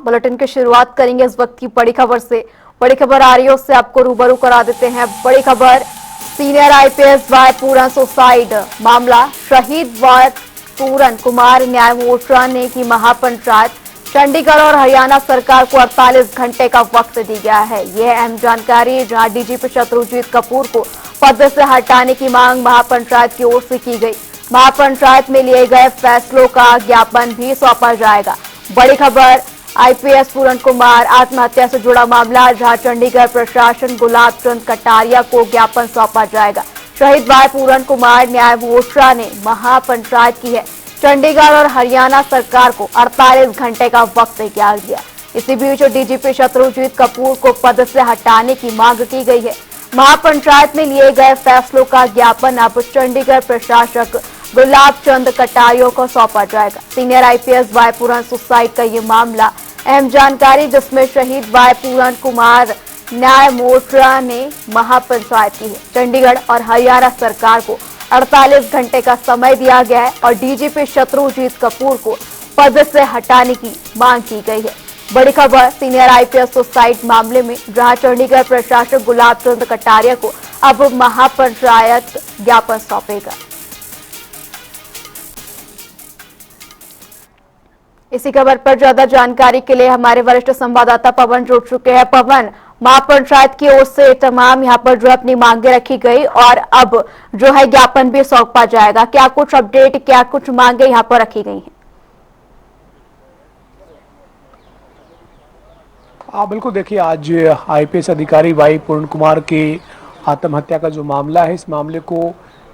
Bulletin की शुरुआत करेंगे इस वक्त की बड़ी खबर से। बड़ी खबर आ रही है उससे आपको रूबरू करा देते हैं। बड़ी खबर, सीनियर आईपीएस वाय पूरन सुसाइड मामला, शहीद वाय पूरन कुमार न्याय मोर्चा ने की महापंचायत। चंडीगढ़ और हरियाणा सरकार को 48 घंटे का वक्त दी गया है। यह अहम जानकारी, जहां डीजीपी शत्रुजीत कपूर को पद से हटाने की मांग महापंचायत की ओर से की गई। महापंचायत में लिए गए फैसलों का ज्ञापन भी सौंपा जाएगा। बड़ी खबर, आईपीएस पूरन कुमार आत्महत्या से जुड़ा मामला, जहां चंडीगढ़ प्रशासन गुलाब चंद कटारिया को ज्ञापन सौंपा जाएगा। शहीद वाय पूरन कुमार न्याय मोर्चा ने महापंचायत की है। चंडीगढ़ और हरियाणा सरकार को 48 घंटे का वक्त दिया गया। इसी बीच डीजीपी शत्रुजीत कपूर को पद से हटाने की मांग की गई है। महापंचायत में लिए गए फैसलों का ज्ञापन अब चंडीगढ़ प्रशासक गुलाब चंद कटारिया को सौंपा जाएगा। सीनियर आईपीएस वाय पूरन सुसाइड का ये मामला, अहम जानकारी, जिसमें शहीद वाय पूरन कुमार न्याय मोर्चा ने महापंचायत की है। चंडीगढ़ और हरियाणा सरकार को 48 घंटे का समय दिया गया है और डीजीपी शत्रुजीत कपूर को पद से हटाने की मांग की गई है। बड़ी खबर, सीनियर आईपीएस सुसाइड मामले में, जहां चंडीगढ़ प्रशासक गुलाब चंद कटारिया को अब महापंचायत ज्ञापन सौंपेगा। इसी खबर पर ज्यादा जानकारी के लिए हमारे वरिष्ठ संवाददाता पवन जुड़ चुके हैं। पवन, महापंचायत की ओर से तमाम यहाँ पर जो अपनी मांगे रखी गई और अब जो है ज्ञापन भी सौंपा जाएगा, क्या कुछ अपडेट, क्या कुछ मांगे यहाँ पर रखी गई हैं? बिल्कुल, देखिए, आज आईपीएस अधिकारी वाई पूर्ण कुमार के आत्महत्या का जो मामला है, इस मामले को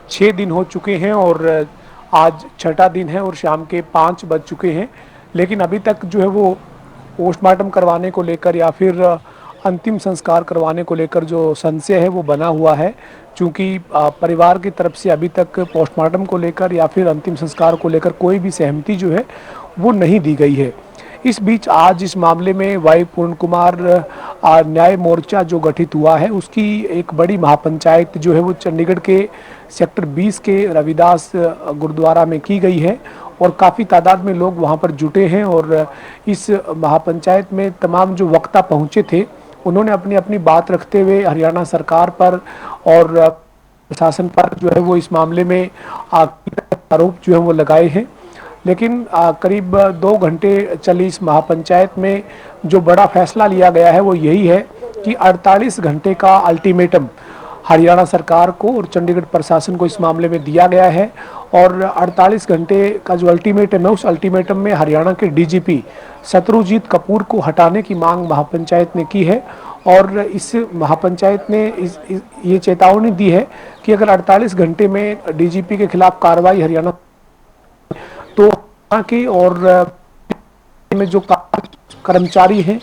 6 दिन हो चुके हैं और आज छठा दिन है और शाम के 5 बज चुके हैं। लेकिन अभी तक जो है वो पोस्टमार्टम करवाने को लेकर या फिर अंतिम संस्कार करवाने को लेकर जो संशय है वो बना हुआ है, क्योंकि परिवार की तरफ से अभी तक पोस्टमार्टम को लेकर या फिर अंतिम संस्कार को लेकर कोई भी सहमति जो है वो नहीं दी गई है। इस बीच आज इस मामले में वाई पूर्ण कुमार न्याय मोर्चा जो गठित हुआ है, उसकी एक बड़ी महापंचायत जो है वो चंडीगढ़ के सेक्टर 20 के रविदास गुरुद्वारा में की गई है और काफ़ी तादाद में लोग वहां पर जुटे हैं। और इस महापंचायत में तमाम जो वक्ता पहुंचे थे, उन्होंने अपनी अपनी बात रखते हुए हरियाणा सरकार पर और प्रशासन पर जो है वो इस मामले में आरोप जो है वो लगाए हैं। लेकिन करीब 2 घंटे चली इस महापंचायत में जो बड़ा फैसला लिया गया है वो यही है कि 48 घंटे का अल्टीमेटम हरियाणा सरकार को और चंडीगढ़ प्रशासन को इस मामले में दिया गया है। और 48 घंटे का जो अल्टीमेटम है, उस अल्टीमेटम में हरियाणा के डीजीपी शत्रुजीत कपूर को हटाने की मांग महापंचायत ने की है। और इस महापंचायत ने ये चेतावनी दी है कि अगर 48 घंटे में डीजीपी के खिलाफ कार्रवाई हरियाणा तो के और में जो कर्मचारी हैं,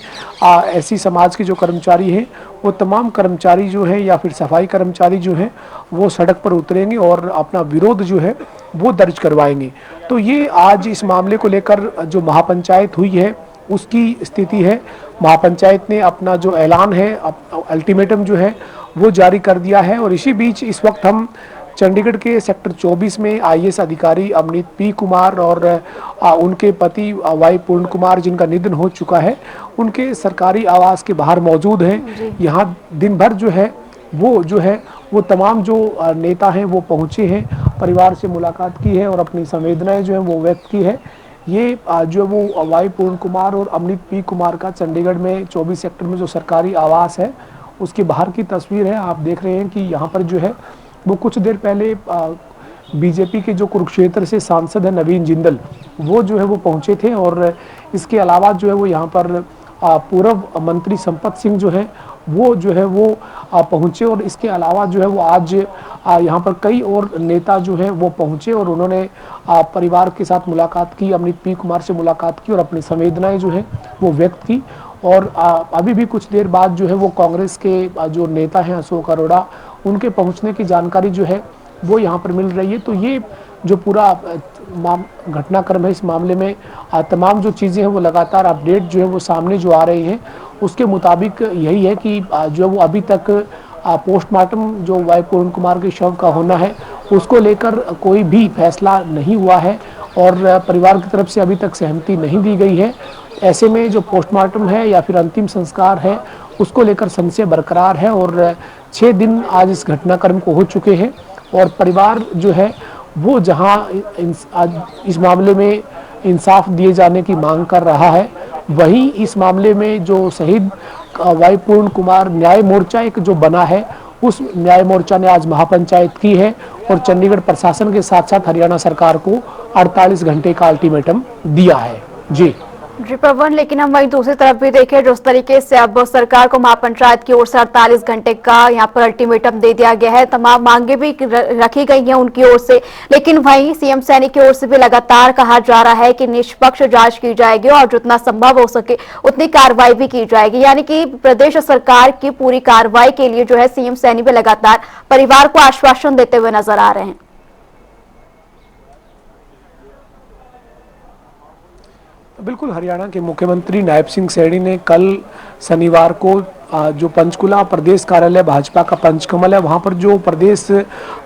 ऐसी समाज के जो कर्मचारी हैं, वो तमाम कर्मचारी जो है या फिर सफाई कर्मचारी जो हैं वो सड़क पर उतरेंगे और अपना विरोध जो है वो दर्ज करवाएंगे। तो ये आज इस मामले को लेकर जो महापंचायत हुई है उसकी स्थिति है। महापंचायत ने अपना जो ऐलान है, अल्टीमेटम जो है वो जारी कर दिया है। और इसी बीच इस वक्त हम चंडीगढ़ के सेक्टर 24 में आईएएस अधिकारी अमनीत पी कुमार और उनके पति वाई पूर्ण कुमार, जिनका निधन हो चुका है, उनके सरकारी आवास के बाहर मौजूद हैं। यहाँ दिन भर जो है वो तमाम जो नेता हैं वो पहुँचे हैं, परिवार से मुलाकात की है और अपनी संवेदनाएं जो है वो व्यक्त की है। ये जो वो वाई पूर्ण कुमार और अमनीत पी कुमार का चंडीगढ़ में 24 सेक्टर में जो सरकारी आवास है उसके बाहर की तस्वीर है। आप देख रहे हैं कि यहाँ पर जो है वो कुछ देर पहले बीजेपी के जो कुरुक्षेत्र से सांसद है नवीन जिंदल, वो जो है वो पहुंचे थे। और इसके अलावा जो है वो यहाँ पर पूर्व मंत्री संपत सिंह जो है वो पहुंचे। और इसके अलावा जो है वो आज यहाँ पर कई और नेता जो है वो पहुंचे और उन्होंने परिवार के साथ मुलाकात की, अमनीत पी कुमार से मुलाकात की और अपनी संवेदनाएं जो है वो व्यक्त की। और अभी भी कुछ देर बाद जो है वो कांग्रेस के जो नेता हैं अशोक अरोड़ा, उनके पहुंचने की जानकारी जो है वो यहाँ पर मिल रही है। तो ये जो पूरा घटनाक्रम है, इस मामले में तमाम जो चीज़ें हैं वो लगातार अपडेट जो है वो सामने जो आ रही हैं, उसके मुताबिक यही है कि जो वो अभी तक पोस्टमार्टम जो वाई पूर्ण कुमार के शव का होना है उसको लेकर कोई भी फैसला नहीं हुआ है और परिवार की तरफ से अभी तक सहमति नहीं दी गई है। ऐसे में जो पोस्टमार्टम है या फिर अंतिम संस्कार है उसको लेकर संशय बरकरार है और 6 दिन आज इस घटनाक्रम को हो चुके हैं और परिवार जो है वो जहां आज इस मामले में इंसाफ दिए जाने की मांग कर रहा है, वहीं इस मामले में जो शहीद वाई पूर्ण कुमार न्याय मोर्चा एक जो बना है, उस न्याय मोर्चा ने आज महापंचायत की है और चंडीगढ़ प्रशासन के साथ साथ हरियाणा सरकार को 48 घंटे का अल्टीमेटम दिया है। जी पवन, लेकिन हम वहीं दूसरी तरफ भी देखें, जिस तरीके से अब सरकार को महापंचायत की ओर से 48 घंटे का यहाँ पर अल्टीमेटम दे दिया गया है, तमाम मांगे भी रखी गई हैं उनकी ओर से, लेकिन वहीं सीएम सैनी की ओर से भी लगातार कहा जा रहा है कि निष्पक्ष जांच की जाएगी और जितना संभव हो सके उतनी कार्रवाई भी की जाएगी। यानी कि प्रदेश सरकार की पूरी कार्रवाई के लिए जो है सीएम सैनी भी लगातार परिवार को आश्वासन देते हुए नजर आ रहे हैं। बिल्कुल, हरियाणा के मुख्यमंत्री नायब सिंह सैनी ने कल शनिवार को जो पंचकुला प्रदेश कार्यालय भाजपा का पंचकमल है वहां पर जो प्रदेश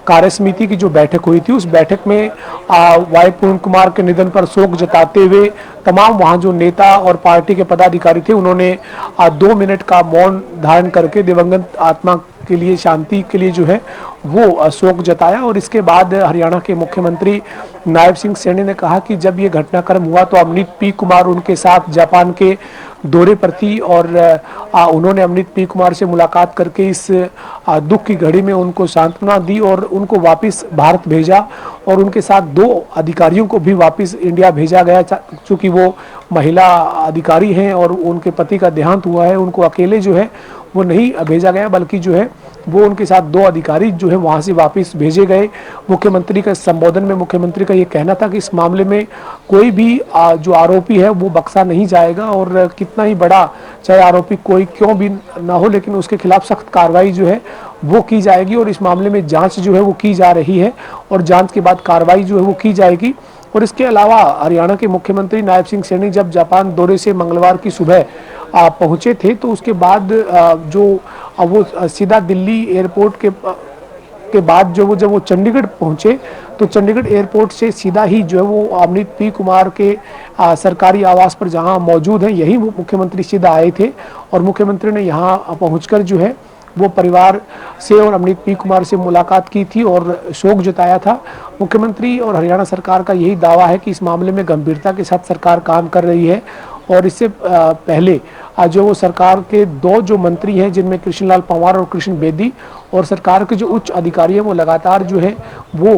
कार्य समिति की जो बैठक हुई थी, उस बैठक में वाई पूर्ण कुमार के निधन पर शोक जताते हुए तमाम वहां जो नेता और पार्टी के पदाधिकारी थे उन्होंने 2 मिनट का मौन धारण करके दिवंगत आत्मा के लिए, शांति के लिए जो है वो शोक जताया। और इसके बाद हरियाणा के मुख्यमंत्री नायब सिंह सैनी ने कहा कि जब ये घटनाक्रम हुआ तो अमनीत पी कुमार उनके साथ जापान के दौरे पर थी और उन्होंने अमनीत पी कुमार से मुलाकात करके इस दुख की घड़ी में उनको सांत्वना दी और उनको वापस भारत भेजा और उनके साथ 2 अधिकारियों को भी वापस इंडिया भेजा गया, चूँकि वो महिला अधिकारी हैं और उनके पति का देहांत हुआ है, उनको अकेले जो है वो नहीं भेजा गया, बल्कि जो है वो उनके साथ 2 अधिकारी जो है वहां से वापस भेजे गए। मुख्यमंत्री का संबोधन में मुख्यमंत्री का ये कहना था कि इस मामले में कोई भी जो आरोपी है वो बख्शा नहीं जाएगा और कितना ही बड़ा चाहे आरोपी कोई क्यों भी ना हो, लेकिन उसके खिलाफ सख्त कार्रवाई जो है वो की जाएगी और इस मामले में जांच जो है वो की जा रही है और जांच के बाद कार्रवाई जो है वो की जाएगी। और इसके अलावा हरियाणा के मुख्यमंत्री नायब सिंह सैनी जब जापान दौरे से मंगलवार की सुबह पहुंचे थे तो उसके बाद जो वो सीधा दिल्ली एयरपोर्ट के बाद जब वो चंडीगढ़ पहुंचे तो चंडीगढ़ एयरपोर्ट से सीधा ही जो है वो अमनीत पी कुमार के सरकारी आवास पर जहां मौजूद है यही वो मुख्यमंत्री सीधा आए थे और मुख्यमंत्री ने यहां पहुंचकर जो है वो परिवार से और अमनीत पी कुमार से मुलाकात की थी और शोक जताया था। मुख्यमंत्री और हरियाणा सरकार का यही दावा है कि इस मामले में गंभीरता के साथ सरकार काम कर रही है और इससे पहले जो वो सरकार के 2 जो मंत्री हैं जिनमें कृष्णलाल पंवार और कृष्ण बेदी और सरकार के जो उच्च अधिकारी हैं वो लगातार जो है वो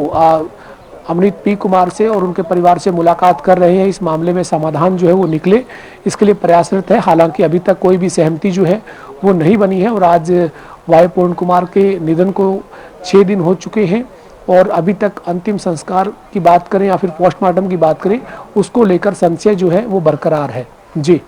अमनीत पी कुमार से और उनके परिवार से मुलाकात कर रहे हैं। इस मामले में समाधान जो है वो निकले इसके लिए प्रयासरत है। हालांकि अभी तक कोई भी सहमति जो है वो नहीं बनी है और आज वाई पूर्ण कुमार के निधन को 6 दिन हो चुके हैं और अभी तक अंतिम संस्कार की बात करें या फिर पोस्टमार्टम की बात करें उसको लेकर संशय जो है वो बरकरार है। जी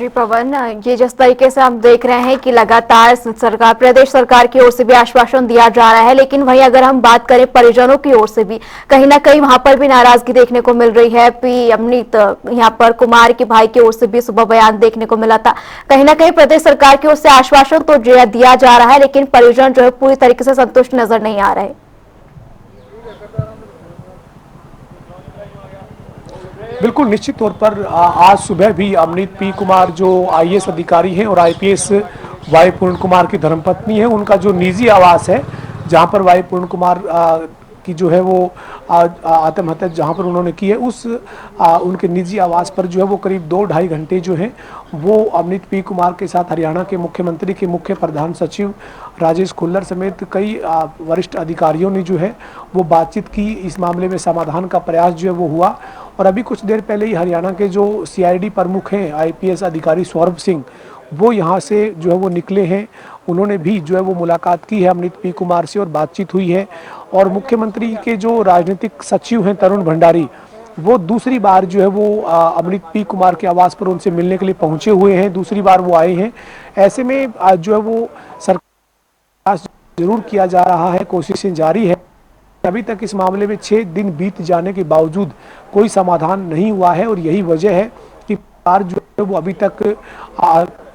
पवन, ये जिस तरीके से हम देख रहे हैं कि लगातार सरकार, प्रदेश सरकार की ओर से भी आश्वासन दिया जा रहा है, लेकिन वहीं अगर हम बात करें परिजनों की ओर से भी कहीं ना कहीं वहां पर भी नाराजगी देखने को मिल रही है। पी अमनीत यहाँ पर कुमार के भाई की ओर से भी सुबह बयान देखने को मिला था। कहीं ना कहीं प्रदेश सरकार की ओर से आश्वासन तो दिया जा रहा है, लेकिन परिजन जो है पूरी तरीके से संतुष्ट नजर नहीं आ रहे। बिल्कुल, निश्चित तौर पर आज सुबह भी अमनीत पी कुमार जो आईएएस अधिकारी हैं और आईपीएस वाई पूर्ण कुमार की धर्मपत्नी है, उनका जो निजी आवास है जहां पर वाई पूर्ण कुमार की जो है वो आत्महत्या जहां पर उन्होंने की है, उस उनके निजी आवास पर जो है वो करीब 2-2.5 घंटे जो है वो अमनीत पी कुमार के साथ हरियाणा के मुख्यमंत्री के मुख्य प्रधान सचिव राजेश खुल्लर समेत कई वरिष्ठ अधिकारियों ने जो है वो बातचीत की। इस मामले में समाधान का प्रयास जो है वो हुआ और अभी कुछ देर पहले ही हरियाणा के जो सीआईडी प्रमुख हैं आईपीएस अधिकारी सौरभ सिंह, वो यहाँ से जो है वो निकले हैं। उन्होंने भी जो है वो मुलाकात की है अमनीत पी कुमार से और बातचीत हुई है और मुख्यमंत्री के जो राजनीतिक सचिव हैं तरुण भंडारी, वो दूसरी बार जो है वो अमनीत पी कुमार के आवास पर उनसे मिलने के लिए पहुंचे हुए हैं, दूसरी बार वो आए हैं। ऐसे में जो है वो सरकार जरूर किया जा रहा है, कोशिशें जारी है। अभी तक इस मामले में 6 दिन बीत जाने के बावजूद कोई समाधान नहीं हुआ है और यही वजह है कि सरकार जो है वो अभी तक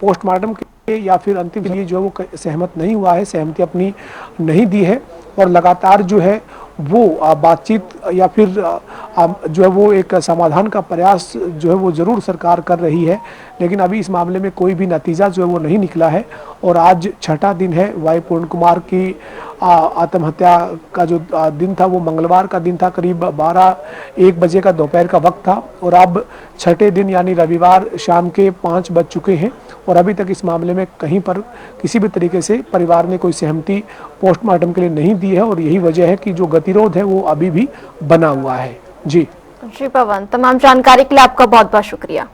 पोस्टमार्टम के या फिर अंतिम के लिए जो है वो सहमत नहीं हुआ है, सहमति अपनी नहीं दी है और लगातार जो है वो बातचीत या फिर जो है वो एक समाधान का प्रयास जो है वो ज़रूर सरकार कर रही है, लेकिन अभी इस मामले में कोई भी नतीजा जो है वो नहीं निकला है। और आज छठा दिन है वाई पूर्ण कुमार की आत्महत्या का जो दिन था वो मंगलवार का दिन था, करीब 12-1 बजे का दोपहर का वक्त था। और अब छठे दिन यानी रविवार शाम के 5 बज चुके हैं और अभी तक इस मामले में कहीं पर किसी भी तरीके से परिवार ने कोई सहमति पोस्टमार्टम के लिए नहीं दी है और यही वजह है कि जो गतिरोध है वो अभी भी बना हुआ है। जी जी पवन, तमाम जानकारी के लिए आपका बहुत बहुत शुक्रिया।